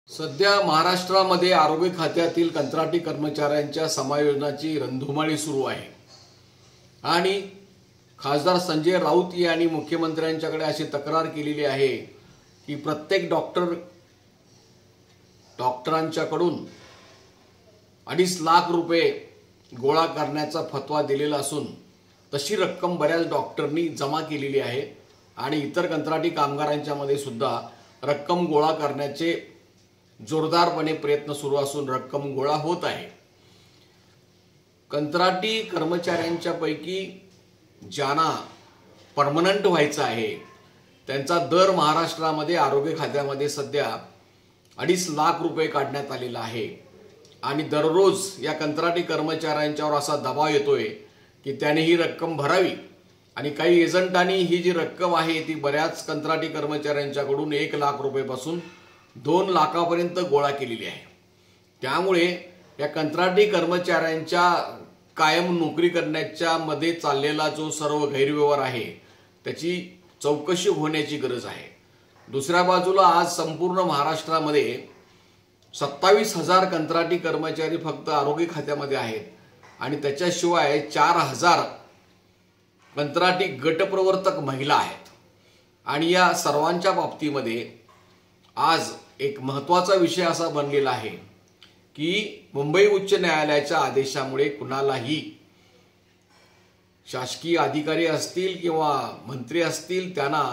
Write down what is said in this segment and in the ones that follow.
सध्या महाराष्ट्रामध्ये आरोग्य खात्यातील कंत्राटी कर्मचाऱ्यांच्या समायोजनाची रणधुमाळी सुरू आहे आणि खासदार संजय राऊत यांनी मुख्यमंत्र्यांच्याकडे अशी तक्रार केलेली आहे की प्रत्येक डॉक्टरांच्याकडून 2.5 लाख रुपये गोळा करण्याचा फतवा दिलेला असून तशी रक्कम बऱ्याच डॉक्टरांनी जमा केलेली आहे आणि इतर कंत्राटी कामगारांच्या मध्ये सुद्धा रक्कम गोळा करण्याचे जोरदारपणे प्रयत्न सुरू असून रक्कम गोळा होत आहे। कंत्राटी कर्मचाऱ्यांच्या पैकी ज्यांना परमनंट व्हायचं आहे त्यांचा दर महाराष्ट्रामध्ये आरोग्य खात्यामध्ये सध्या 2.5 लाख रुपये काढण्यात आलेला आहे आणि दररोज या कंत्राटी कर्मचाऱ्यांच्यावर असा दबाव येतोय की त्याने ही रक्कम भरावी आणि काही एजंटांनी ही जी रक्कम आहे ती बऱ्याच कंत्राटी कर्मचाऱ्यांच्याकडून 1 लाख रुपये पासून 2 लाखापर्यंत गोळा केलेली आहे। त्यामुळे या कंत्राटी कर्मचाऱ्यांच्या कायम नोकरी करण्याच्या मध्ये चाललेला जो सर्व गैरव्यवहार आहे त्याची चौकशी होण्याची गरज आहे। दुसऱ्या बाजूला आज संपूर्ण महाराष्ट्रामध्ये 27,000 कंत्राटी कर्मचारी फक्त आरोग्य खात्यामध्ये आहेत आणि त्याच्याशिवाय 4,000 कंत्राटी गटप्रवर्तक महिला आहेत आणि या सर्वांच्या बाबतीमध्ये आज एक महत्त्वाचा विषय असा बनलेला आहे की मुंबई उच्च न्यायालयाच्या आदेशामुळे कुणालाही शासकीय अधिकारी असतील किंवा मंत्री असतील त्यांना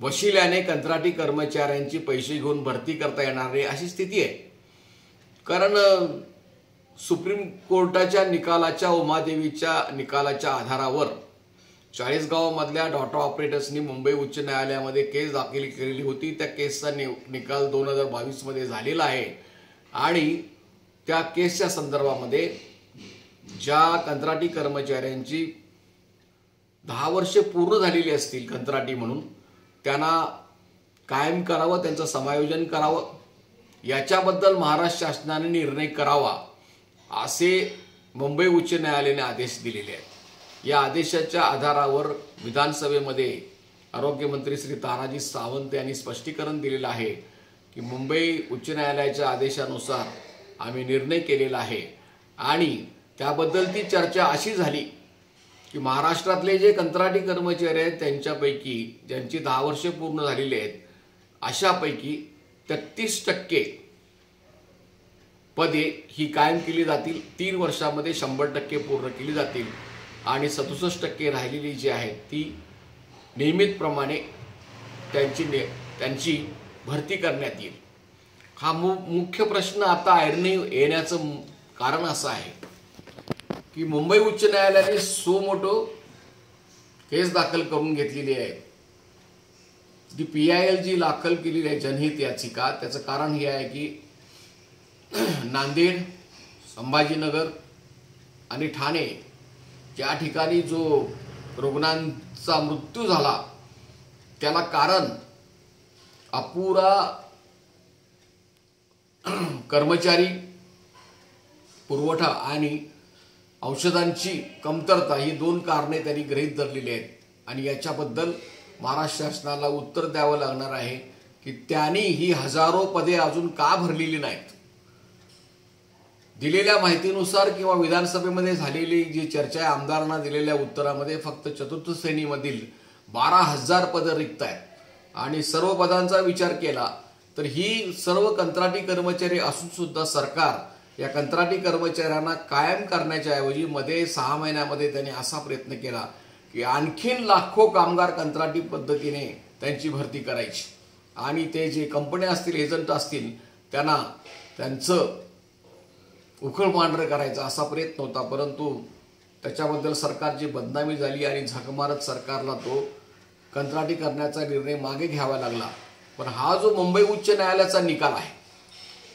वशिल्याने कंत्राटी कर्मचाऱ्यांची पैसे घेऊन भरती करता येणार नाही अशी स्थिती आहे। कारण सुप्रीम कोर्टाच्या निकालाच्या उमादेवीच्या निकालाच्या आधारावर 40 गावामधल्या डाटा ऑपरेटर्सनी मुंबई उच्च न्यायालयामध्ये केस दाखल केलेली होती। त्या केसचा निकाल 2022 मध्ये झालेला आहे आणि त्या केसच्या संदर्भामध्ये ज्या कंत्राटी कर्मचाऱ्यांची 10 वर्षे पूर्ण झालेली असतील कंत्राटी म्हणून त्यांना कायम करावं, त्यांचं समायोजन करावं याच्याबद्दल महाराष्ट्र शासनाने निर्णय करावा असे मुंबई उच्च न्यायालयाने आदेश दिलेले आहेत। या आदेशाच्या आधारावर विधानसभेमध्ये आरोग्यमंत्री श्री तानाजी सावंत यांनी स्पष्टीकरण दिलेलं आहे की मुंबई उच्च न्यायालयाच्या आदेशानुसार आम्ही निर्णय केलेला आहे आणि त्याबद्दल ती चर्चा अशी झाली की महाराष्ट्रातले जे कंत्राटी कर्मचारी आहेत त्यांच्यापैकी ज्यांची 10 वर्षे पूर्ण झालेली आहेत अशापैकी 33% पदे ही कायम केली जातील, 3 वर्षामध्ये 100% पूर्ण केली जातील आणि 67% राहिलेली जी आहेत ती नियमितप्रमाणे त्यांची भरती करण्यात येईल। हा मुख्य प्रश्न आता ऐरणी येण्याचं कारण असं आहे की मुंबई उच्च न्यायालयाने सो मोठो केस दाखल करून घेतलेली आहे। जी PIL जी दाखल केलेली आहे जनहित याचिका, त्याचं कारण हे आहे की नांदेड, संभाजीनगर आणि ठाणे या ठिकाणी जो रुग्णांचा मृत्यू झाला त्याला कारण अपुरा कर्मचारी पुरवठा आणि औषधांची कमतरता ही 2 कारणे त्यांनी गृहीत धरलेली आहेत आणि याच्याबद्दल महाराष्ट्र शासनाला उत्तर द्यावं लागणार आहे की त्यांनी ही हजारो पदे अजून का भरलेली नाहीत। दिलेल्या माहितीनुसार किंवा विधानसभेमध्ये झालेली जी चर्चा आहे आमदारांना दिलेल्या उत्तरामध्ये फक्त चतुर्थ श्रेणीमधील 12,000 पदं रिक्त आहेत आणि सर्व पदांचा विचार केला तर ही सर्व कंत्राटी कर्मचारी असून सुद्धा सरकार या कंत्राटी कर्मचाऱ्यांना कायम करण्याच्या ऐवजी मध्ये 6 महिन्यामध्ये त्यांनी असा प्रयत्न केला की आणखीन लाखो कामगार कंत्राटी पद्धतीने त्यांची भरती करायची आणि ते जे कंपन्या असतील, एजंट असतील त्यांना त्यांचं उखळ पांढरं करायचा असा प्रयत्न होता। परंतु त्याच्याबद्दल सरकारची बदनामी झाली आणि झक मारत सरकारला तो कंत्राटी करण्याचा निर्णय मागे घ्यावा लागला। पण हा जो मुंबई उच्च न्यायालयाचा निकाल आहे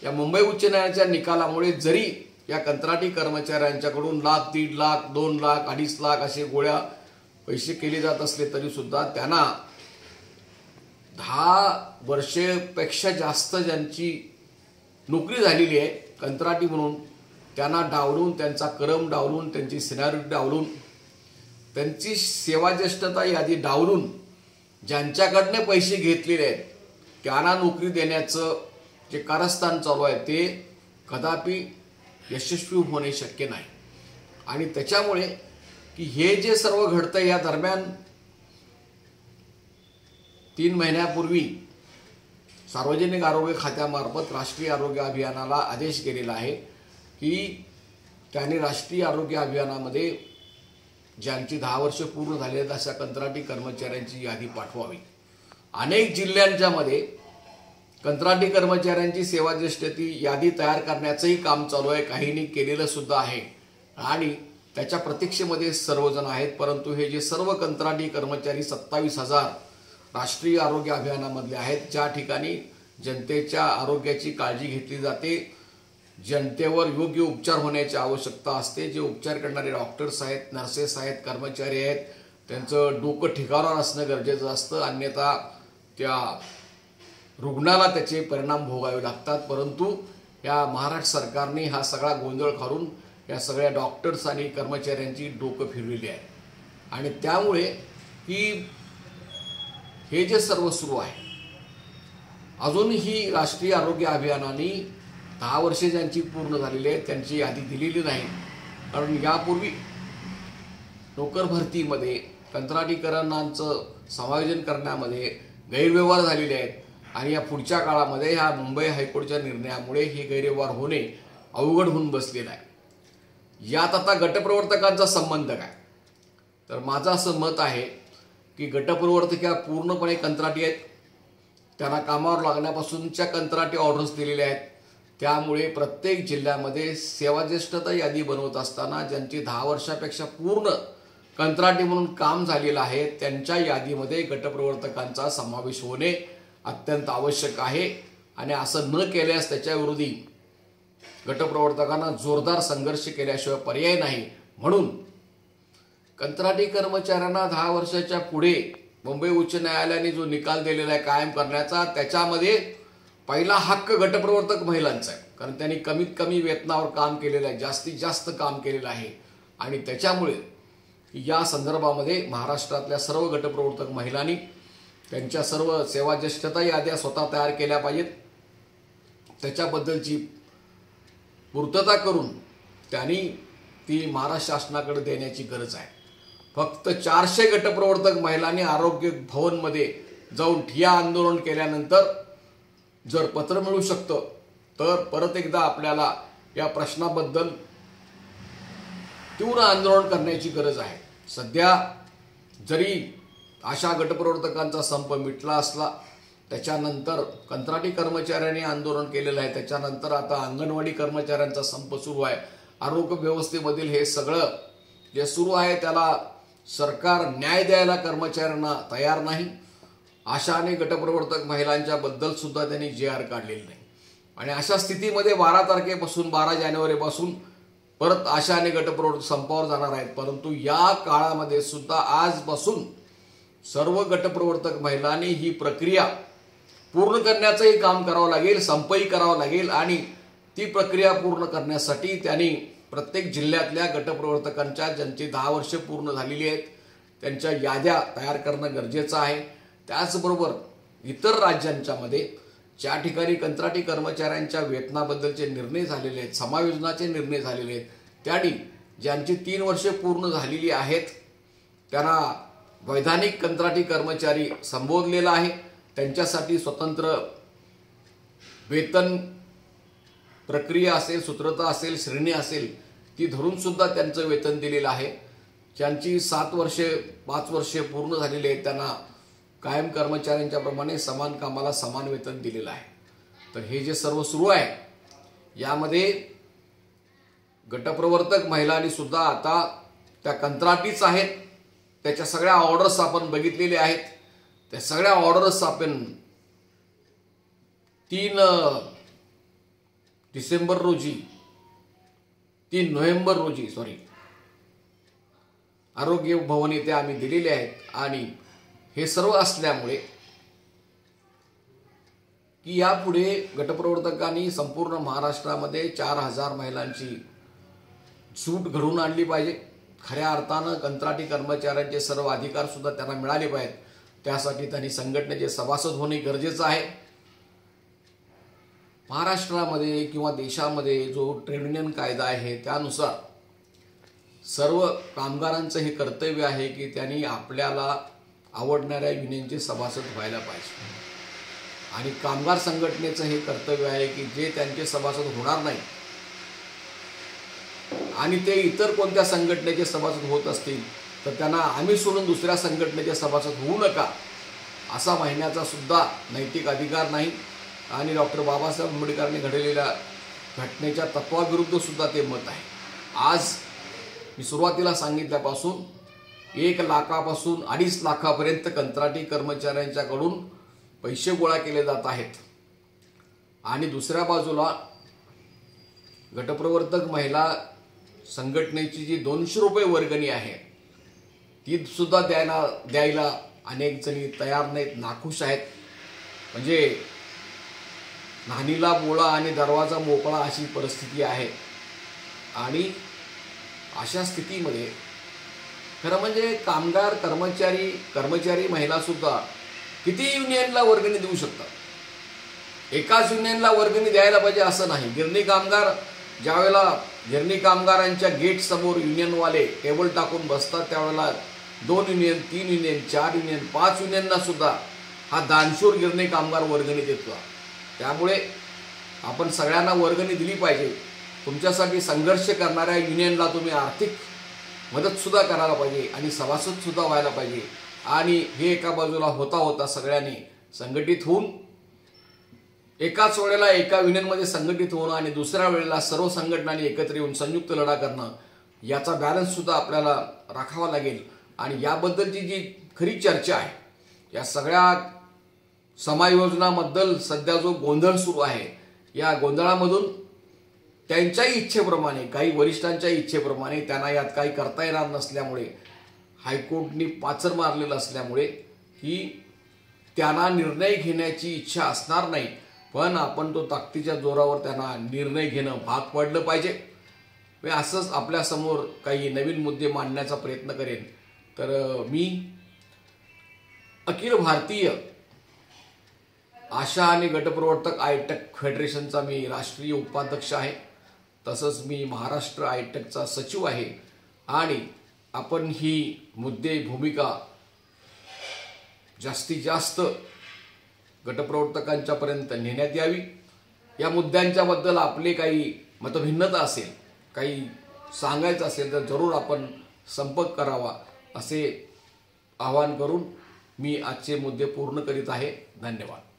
या मुंबई उच्च न्यायालयाच्या निकालामुळे जरी या कंत्राटी कर्मचाऱ्यांच्याकडून 1 लाख, 1.5 लाख, 2 लाख, 2.5 लाख असे गोळ्या पैसे केले जात असले तरी सुद्धा त्यांना 10 वर्षेपेक्षा जास्त ज्यांची नोकरी झालेली आहे कंत्राटी म्हणून त्यांना डावलून, त्यांचा क्रम डावलून, त्यांची सिनारिटी डावलून, त्यांची सेवाज्येष्ठता यादी डावलून ज्यांच्याकडनं पैसे घेतलेले आहेत त्यांना नोकरी देण्याचं जे कारस्थान चालू आहे ते कदापि यशस्वी होणे शक्य नाही। आणि त्याच्यामुळे की हे जे सर्व घडतं या दरम्यान 3 महिन्यापूर्वी सार्वजनिक आरोग्य खात्यामार्फत राष्ट्रीय आरोग्य अभियानाला आदेश गेलेला आहे की त्यांनी राष्ट्रीय आरोग्य अभियानामध्ये ज्यांची 10 वर्ष पूर्ण झाली आहेत अशा कंत्राटी कर्मचाऱ्यांची यादी पाठवावी। अनेक जिल्ह्यांच्या मध्ये कंत्राटी कर्मचाऱ्यांची सेवाज्येष्ठती यादी तयार करण्याचंही काम चालू आहे, काहींनी केलेलं सुद्धा आहे आणि त्याच्या प्रतीक्षेमध्ये सर्वजण आहेत। परंतु हे जे सर्व कंत्राटी कर्मचारी 27,000 राष्ट्रीय आरोग्य अभियानामधले आहेत, ज्या ठिकाणी जनतेच्या आरोग्याची काळजी घेतली जाते, जनतेवर योग्य उपचार होण्याची आवश्यकता असते, जे उपचार करणारे डॉक्टर्स आहेत, नर्सेस आहेत, कर्मचारी आहेत, त्यांचं डोकं ठिकाणावर असणं गरजेचं असतं, अन्यथा त्या रुग्णाला त्याचे परिणाम भोगावे लागतात। परंतु या महाराष्ट्र सरकारने हा सगळा गोंधळ घालून या सगळ्या डॉक्टर्स आणि कर्मचाऱ्यांची डोकं फिरवलेली आहे आणि त्यामुळे की हे जे सर्व सुरू आहे अजूनही राष्ट्रीय आरोग्य अभियानाने 10 वर्षे ज्यांची पूर्ण झालेली आहेत त्यांची यादी दिलेली नाही। कारण यापूर्वी नोकर भरतीमध्ये कंत्राटीकरणांचं समायोजन करण्यामध्ये गैरव्यवहार झालेले आहेत आणि या पुढच्या काळामध्ये ह्या मुंबई हायकोर्टच्या निर्णयामुळे हे गैरव्यवहार होणे अवघड होऊन बसलेलं आहे। यात आता गटप्रवर्तकांचा संबंध काय, तर माझं असं मत आहे की गटप्रवर्तक या पूर्णपणे कंत्राटी आहेत, त्यांना कामावर लागण्यापासूनच्या कंत्राटी ऑर्डर्स दिलेल्या आहेत। त्यामुळे प्रत्येक जिल्ह्यामध्ये सेवाज्येष्ठता यादी बनवत असताना ज्यांची 10 वर्षापेक्षा पूर्ण कंत्राटी म्हणून काम झालेलं आहे त्यांच्या यादीमध्ये गटप्रवर्तकांचा समावेश होणे अत्यंत आवश्यक आहे आणि असं न केल्यास त्याच्याविरोधी गटप्रवर्तकांना जोरदार संघर्ष केल्याशिवाय पर्याय नाही। म्हणून कंत्राटी कर्मचाऱ्यांना 10 वर्षाच्या पुढे मुंबई उच्च न्यायालयाने जो निकाल दिलेला आहे कायम करण्याचा, त्याच्यामध्ये पहिला हक्क गटप्रवर्तक महिलांचा आहे, कारण त्यांनी कमीत कमी वेतनावर काम केलेलं आहे, जास्तीत जास्त काम केलेलं आहे आणि त्याच्यामुळे या संदर्भामध्ये महाराष्ट्रातल्या सर्व गटप्रवर्तक महिलांनी त्यांच्या सर्व सेवाज्येष्ठता याद्या स्वतः तयार केल्या पाहिजेत। त्याच्याबद्दलची पूर्तता करून त्यांनी ती महाराष्ट्र शासनाकडे देण्याची गरज आहे। फक्त 400 गटप्रवर्तक महिलांनी आरोग्य भवनमध्ये जाऊन ठिय्या आंदोलन केल्यानंतर जर पत्र मिळू शकतं तर परत एकदा आपल्याला या प्रश्नाबद्दल तीव्र आंदोलन करण्याची गरज आहे। सध्या जरी आशा गटप्रवर्तकांचा संप मिटला असला, त्याच्यानंतर कंत्राटी कर्मचाऱ्यांनी आंदोलन केलेलं आहे, त्याच्यानंतर आता अंगणवाडी कर्मचाऱ्यांचा संप सुरू आहे, आरोग्य व्यवस्थेमधील हे सगळं जे सुरू आहे त्याला सरकार न्याय द्यायला कर्मचाऱ्यांना तयार नाही। आशा आणि गटप्रवर्तक महिलांच्या बद्दल सुद्धा त्यांनी JR काढलेली नाही आणि अशा स्थितीमध्ये 12 तारखेपासून 12 जानेवारीपासून परत आशा आणि गटप्रवर्तक संपावर जाणार आहेत। परंतु या काळामध्ये सुद्धा आजपासून सर्व गटप्रवर्तक महिलांनी ही प्रक्रिया पूर्ण करण्याचंही काम करावं लागेल, संपही करावं लागेल आणि ती प्रक्रिया पूर्ण करण्यासाठी त्यांनी प्रत्येक जिल्ह्यातल्या गटप्रवर्तकांच्या ज्यांची 10 वर्ष पूर्ण झालेली आहेत त्यांच्या याद्या तयार करणं गरजेचं आहे। त्याचबरोबर इतर राज्यांच्या मध्ये ज्या ठिकाणी कंत्राटी कर्मचाऱ्यांच्या वेतनाबद्दलचे निर्णय झालेले आहेत, समायोजनाचे निर्णय झालेले आहेत, त्यांनी ज्यांची 3 वर्षे पूर्ण झालेली आहेत त्यांना वैधानिक कंत्राटी कर्मचारी संबोधलेला आहे, त्यांच्यासाठी स्वतंत्र वेतन प्रक्रिया असेल, सूत्रता असेल, श्रेणी असेल ती धरून सुद्धा त्यांचं वेतन दिलेलं आहे। ज्यांची 7 वर्षे 5 वर्षे पूर्ण झालेली आहेत त्यांना कायम कर्मचाऱ्यांच्या प्रमाणे समान कामाला समान वेतन दिलेलं आहे। तर हे जे सर्व सुरू आहे यामध्ये गटप्रवर्तक महिलांनी सुद्धा आता त्या कंत्राटीच आहेत, त्याच्या सगळ्या ऑर्डर्स आपण बघितलेले आहेत, त्या सगळ्या ऑर्डर्स आपण 3 नोव्हेंबर रोजी आरोग्य भवन येथे आम्ही दिलेले आहेत आणि हे सर्व असल्यामुळे की यापुढे गटप्रवर्तकांनी संपूर्ण महाराष्ट्रामध्ये 4000 महिलांची सूट घडवून आणली पाहिजे। खऱ्या अर्थानं कंत्राटी कर्मचाऱ्यांचे सर्व अधिकार सुद्धा त्यांना मिळाले पाहिजेत। त्यासाठी त्यांनी संघटनेचे सभासद होणे गरजेचं आहे। महाराष्ट्रामध्ये किंवा देशामध्ये जो ट्रेड युनियन कायदा आहे त्यानुसार सर्व कामगारांचं हे कर्तव्य आहे की त्यांनी आपल्याला आवडणाऱ्या युनियनचे सभासद व्हायला पाहिजे आणि कामगार संघटनेचं हे कर्तव्य आहे की जे त्यांचे सभासद होणार नाही आणि ते इतर कोणत्या संघटनेचे सभासद होत असतील तर त्यांना आम्ही सोडून दुसऱ्या संघटनेचे सभासद होऊ नका असा म्हणण्याचा सुद्धा नैतिक अधिकार नाही आणि डॉक्टर बाबासाहेब आंबेडकरांनी घडवलेल्या घटनेच्या तत्वाविरुद्ध सुद्धा ते मत आहे। आज मी सुरुवातीला सांगितल्यापासून 1 लाखापासून 2.5 लाखापर्यंत कंत्राटी कर्मचाऱ्यांच्याकडून पैसे गोळा केले जात आहेत आणि दुसऱ्या बाजूला गटप्रवर्तक महिला संघटनेची जी 200 रुपये वर्गणी आहे ती सुद्धा द्यायला अनेक जणी तयार नाहीत, नाखुश आहेत। म्हणजे नानीला बोळा आणि दरवाजा मोकळा अशी परिस्थिती आहे आणि अशा स्थितीमध्ये खरं म्हणजे कामगार कर्मचारी महिला सुद्धा किती युनियनला वर्गणी देऊ शकतात। एकाच युनियनला वर्गणी द्यायला पाहिजे असं नाही। गिरणी कामगार ज्यावेळेला गिरणी कामगारांच्या गेट समोर युनियनवाले टेबल टाकून बसतात त्यावेळेला 2 युनियन 3 युनियन 4 युनियन 5 युनियनना सुद्धा हा दानशूर गिरणी कामगार वर्गणी देतो। त्यामुळे आपण सगळ्यांना वर्गणी दिली पाहिजे। तुमच्यासाठी संघर्ष करणाऱ्या युनियनला तुम्ही आर्थिक मदत सुद्धा करायला पाहिजे आणि सभासद सुद्धा व्हायला पाहिजे आणि हे एका बाजूला होता सगळ्यांनी संघटित होऊन एकाच वेळेला एका युनियनमध्ये संघटित होणं आणि दुसऱ्या वेळेला सर्व संघटनांनी एकत्र येऊन संयुक्त लढा करणं याचा बॅलन्स सुद्धा आपल्याला राखावा लागेल आणि याबद्दलची जी खरी चर्चा आहे या सगळ्या समायोजनाबद्दल सध्या जो गोंधळ सुरू आहे या गोंधळामधून त्यांच्याही इच्छेप्रमाणे काही वरिष्ठांच्या इच्छेप्रमाणे त्यांना यात काही करता येणार नसल्यामुळे हायकोर्टनी पाचर मारलेलं असल्यामुळे ही त्यांना निर्णय घेण्याची इच्छा असणार नाही पण आपण तो ताकदीच्या जोरावर त्यांना निर्णय घेणं भाग पडलं पाहिजे। मी असंच आपल्या समोर काही नवीन मुद्दे मांडण्याचा प्रयत्न करेन। तर मी अखिल भारतीय आशा आणि गटप्रवर्तक आयटेक फेडरेशनचा मी राष्ट्रीय उपाध्यक्ष आहे। तसंच मी महाराष्ट्र आयटेकचा सचिव आहे आणि आपण ही मुद्दे भूमिका जास्तीत जास्त गटप्रवर्तकांच्या पर्यंत नेण्यात यावी। या मुद्द्यांच्या बद्दल आपले काही मतभिन्नता असेल काही सांगायचं असेल तर जरूर आपण संपर्क करावा असे आवाहन करून मी आजचे मुद्दे पूर्ण करीत आहे। धन्यवाद।